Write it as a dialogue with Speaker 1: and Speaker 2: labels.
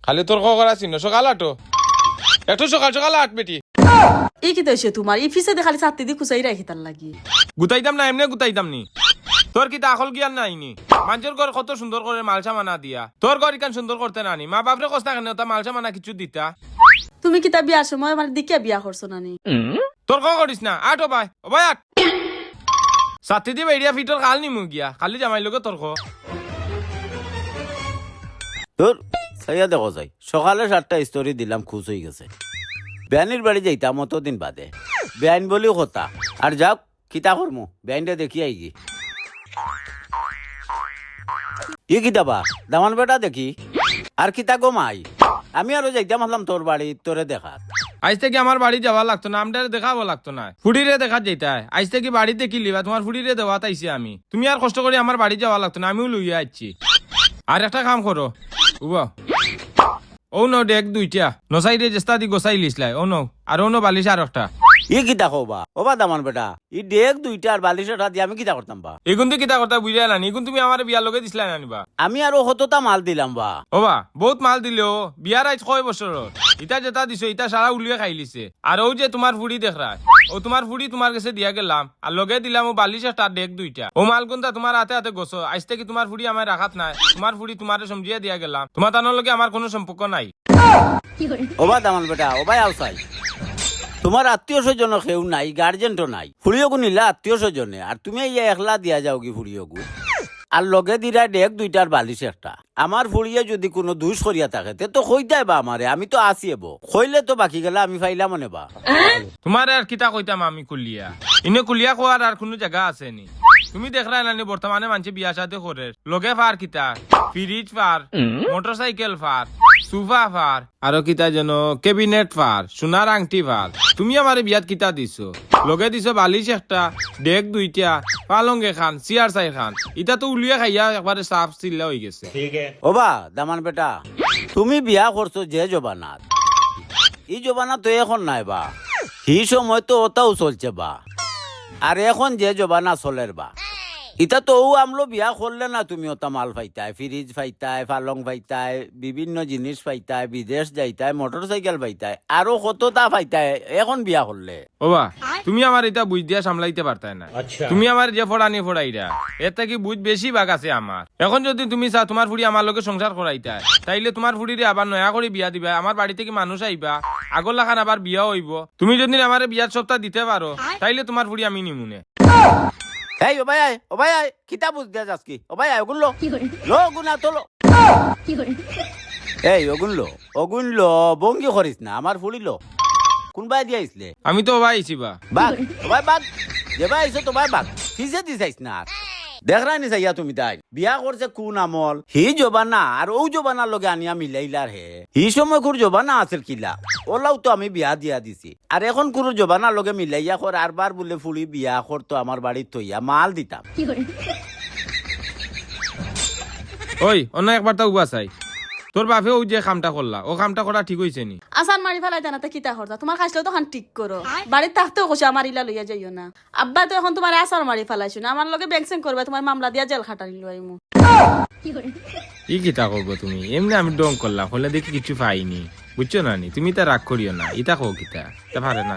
Speaker 1: খালি তোর করা চিহ্ন সকাল আটো একটু সকাল সকাল আট বেটি
Speaker 2: এই কি তৈছে তোমার এই ফিসে খালি ছাত্তি দি খুচাই রাখি তার লাগি
Speaker 1: গুতাইতাম না এমনি গুতাইতাম নি তোর কি আকল জ্ঞান নাইনি মানুষের ঘর কত সুন্দর করে মালসা মানা দিয়া তোর ঘর ইকান সুন্দর করতে নানি মা বাপরে কষ্ট কেন তা মালসা মানা কিছু দিতা
Speaker 2: তুমি কি তা বিয়ার সময় মানে দিকে বিয়া করছো নানি
Speaker 1: তোর করিস না আট ও ভাই আট সাথে দিয়ে বেরিয়া ফিটর কাল নিমু গিয়া খালি জামাই লোকে তোর
Speaker 3: তোর সাইয়া দেখো যাই সকালে 7টা স্টোরি দিলাম খুশ হয়ে গেছে বেআইনির বাড়ি যাইতাম অতদিন বাদে বেআইন বলিও কথা আর যাক কিতা করমু বেআইনটা দেখি আইগি ই কিতাবা দামান বেটা দেখি আর কিতা গমাই আমি আরো যাইতাম হলাম তোর বাড়ি তোরে দেখাত
Speaker 1: আজ থেকে আমার বাড়ি যাওয়া লাগতো না আমটারে দেখাবো লাগতো না ফুড়িরে দেখা যেতে আজ থেকে বাড়ি দেখি লিবা তোমার ফুড়িরে দেওয়া তাইছি আমি তুমি আর কষ্ট করে আমার বাড়ি যাওয়া লাগতো না আমিও লইয়া আসছি আর একটা কাম করো উবা ও নো ডেক দুইটা নসাইডে চেষ্টা দি গোসাই লিসলাই ও নো আর ও নো বালিশ আর একটা
Speaker 3: ই কিতা কবা ওবা দামান বেটা ই ডেক দুইটা আর বালিশটা দিয়ে আমি কিতা করতাম বা
Speaker 1: এগুন তুই কিতা করতা বুঝাই না এগুন তুমি আমার বিয়ার লগে দিছিলাই নানিবা
Speaker 3: আমি আরো কতটা মাল দিলাম বা
Speaker 1: ওবা বহুত মাল দিলেও বিয়ার আজ কয় বছর ইটা যেটা দিছো ইটা সারা উলিয়ে খাই লিছে আর ও যে তোমার ফুড়ি দেখরা ও তোমার ফুড়ি তোমার কাছে দিয়া গেলাম আর লগে দিলাম ও বালিশ একটা ডেক দুইটা ও মাল কোনটা তোমার হাতে হাতে গোছো আজ থেকে তোমার ফুড়ি আমার রাখাত নাই তোমার ফুড়ি তোমারে সমঝিয়ে দিয়া গেলাম তোমার তানোর লগে আমার কোনো সম্পর্ক নাই
Speaker 3: ওবা দামান বেটা ওবাই আউসাই তোমার আত্মীয় স্বজন কেউ নাই গার্জেন্টও নাই ফুড়িওগু নিলা আত্মীয় স্বজনে আর তুমি এই একলা দিয়া যাও কি ফুড়িওগু আর লগে দিরা ডেক দুইটার বালিশ একটা আমার ফুড়িয়ে যদি কোনো দুষ করিয়া থাকে তে তো কইতাই বা আমারে আমি তো আসি এবো কইলে তো বাকি গেলা আমি ফাইলাম মনে বা
Speaker 1: তোমার আর কিতা কইতাম আমি কুলিয়া ইনে কুলিয়া কোয়ার আর কোনো জায়গা আছে নি তুমি দেখরা নানি বর্তমানে মানুষ বিয়া সাথে করে লগে ফার কিতা ফ্রিজ ফার মোটরসাইকেল ফার সোফা ফার আরো কিতা যেন ক্যাবিনেট ফার সোনার আংটি ফার তুমি আমার বিয়াত কিতা দিছো লগে দিছো বালিশ একটা ডেক দুইটা পালং এখান চেয়ার চাই খান ইটা তো উলিয়া খাইয়া একবারে সাফ চিল্লা হয়ে গেছে
Speaker 3: ওবা দামান বেটা তুমি বিয়া করছো যে জবানাত এই জবানা তো এখন নাই বা এই সময় তো ওটাও চলছে বা আর এখন যে জবানা চলের বা ইটা তো ও আমলো বিয়া করলে না তুমি ওটা মাল পাইতাই ফ্রিজ পাইতাই পালং পাইতাই বিভিন্ন জিনিস পাইতাই বিদেশ যাইতাই মোটরসাইকেল পাইতাই আরো কতটা পাইতাই এখন বিয়া করলে
Speaker 1: ওবা তুমি আমার এটা বুঝ দিয়া সামলাইতে পারতাই না তুমি আমার যে ফড়ানি ফড়াইরা এতে কি বুঝ বেশি ভাগ আছে আমার এখন যদি তুমি চা তোমার ফুড়ি আমার লগে সংসার করাইতা তাইলে তোমার ফুড়িরে আবার নয়া করে বিয়া দিবা আমার বাড়িতে কি মানুষ আইবা আগর লাখান আবার বিয়া হইব তুমি যদি আমার বিয়ার সপ্তাহ দিতে পারো তাইলে তোমার ফুড়ি আমি নিমুনে
Speaker 3: এই ওবাই আয় কিতা বুঝ দিয়া যাস কি ওবাই আয় ওগুন লো গুনা তোলো এই ওগুন লো বঙ্গি করিস না আমার ফুড়ি লো কোনবাই দিয়া আইসলে
Speaker 1: আমি তো ওবাই আইছি বা
Speaker 3: বাঘ যেবা আইসো তো বাঘ ফিসে দিছাইস না দেখরাই নি চাইয়া তুমি তাই বিয়া করছে কোন আমল হি জবানা আর ও জবানার লগে আনিয়া মিলাইলার হে হি সময় কোর জবানা আছিল কিলা ওলাও তো আমি বিয়া দিয়া দিছি আর এখন কোন জবানার লগে মিলাইয়া কর আর বার বলে ফুলি বিয়া করতো আমার বাড়ির তৈয়া মাল দিতাম
Speaker 1: ওই অন্য একবার তা উবা চাই তোর বাপে ও যে কামটা করলা ও কামটা করা ঠিক হইছে নি
Speaker 2: আসান মারি ফেলাই জানাতে কিতা করতা তোমার খাইলেও তো খান ঠিক করো বাড়ির থাকতেও কইছে আমার ইলা লইয়া যাইও না আব্বা তো এখন তোমার আসার মারি ফেলাইছো না আমার লগে ব্যাংসেং করবে তোমার মামলা দিয়া জেল খাটানি লইমু
Speaker 1: ই কিতা করবো তুমি এমনি আমি ডং করলাম হলে দেখি কিছু পাইনি বুঝছো না নি তুমি তা রাগ করিও না ইটা কো কিতা তা পারে না